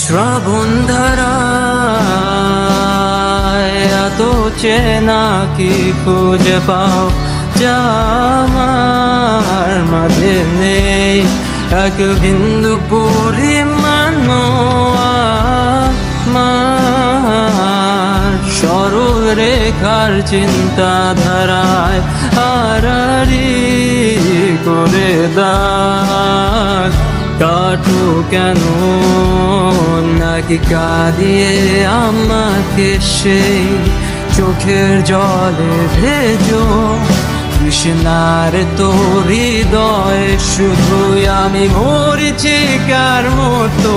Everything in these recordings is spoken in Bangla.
শ্রাবণ ধারায় এত চেনা কি খুঁজে পাও যা আমার মাঝে নেই এক বিন্দু পরিমাণ আমার সরল রেখার চিন্তাধারায় আড়াআড়ি করে দাগ কাটো কেন নাকি কাঁদিয়ে আমাকে সেই চোখের জলে ভেজো কৃষ্ণার তোর হৃদয়ে শুধুই আমি মরিচিকার মতো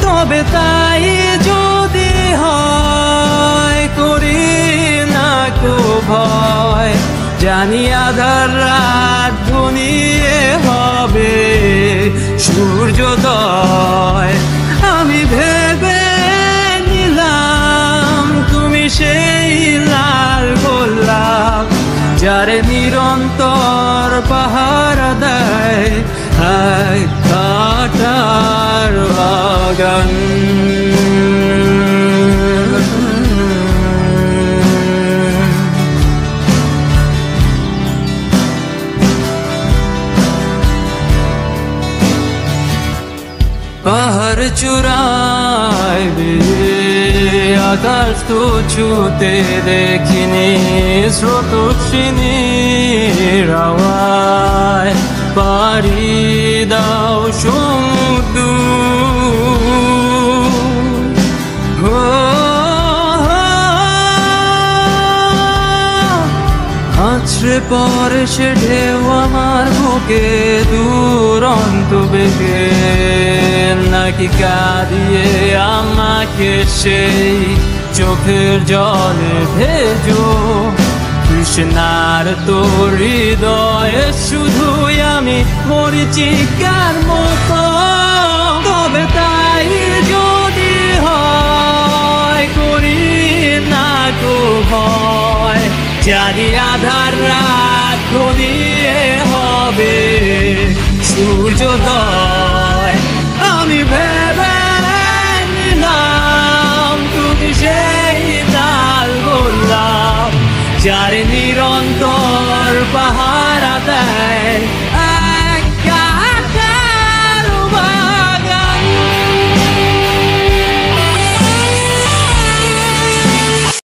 তবে তাই যদি হয় করি না কো ভয় জানি আধার রাত ঘনিয়ে হবে সূর্যোদয় আমি ভেবে নিলাম তুমি সেই লাল গোলাপ যারে নিরন্তর পাহারা দেয় এক কাঁটার বাগান পাহাড় চূড়ায় আকাশ তো ছুতে দেখিনি স্রোতস্বিনীর আওয়াজ পাড়ি দাও সমুদ্র আছড়ে পড়ে সে ঢেউ আমার বুকে দুরন্ত বেগে নাকি কাঁদিয়ে আমাকে সেই চোখের জলে ভেজো কৃষ্ণার তোর হৃদয়ে শুধুই আমি মরিচিকার মতো তবে তাই যদি হয় করি না কো ভয় জানি আধার রাত ঘনিয়ে হবে সূর্যোদয় আমি ভেবে নিলাম তুমি সেই লাল গোলাপ যারে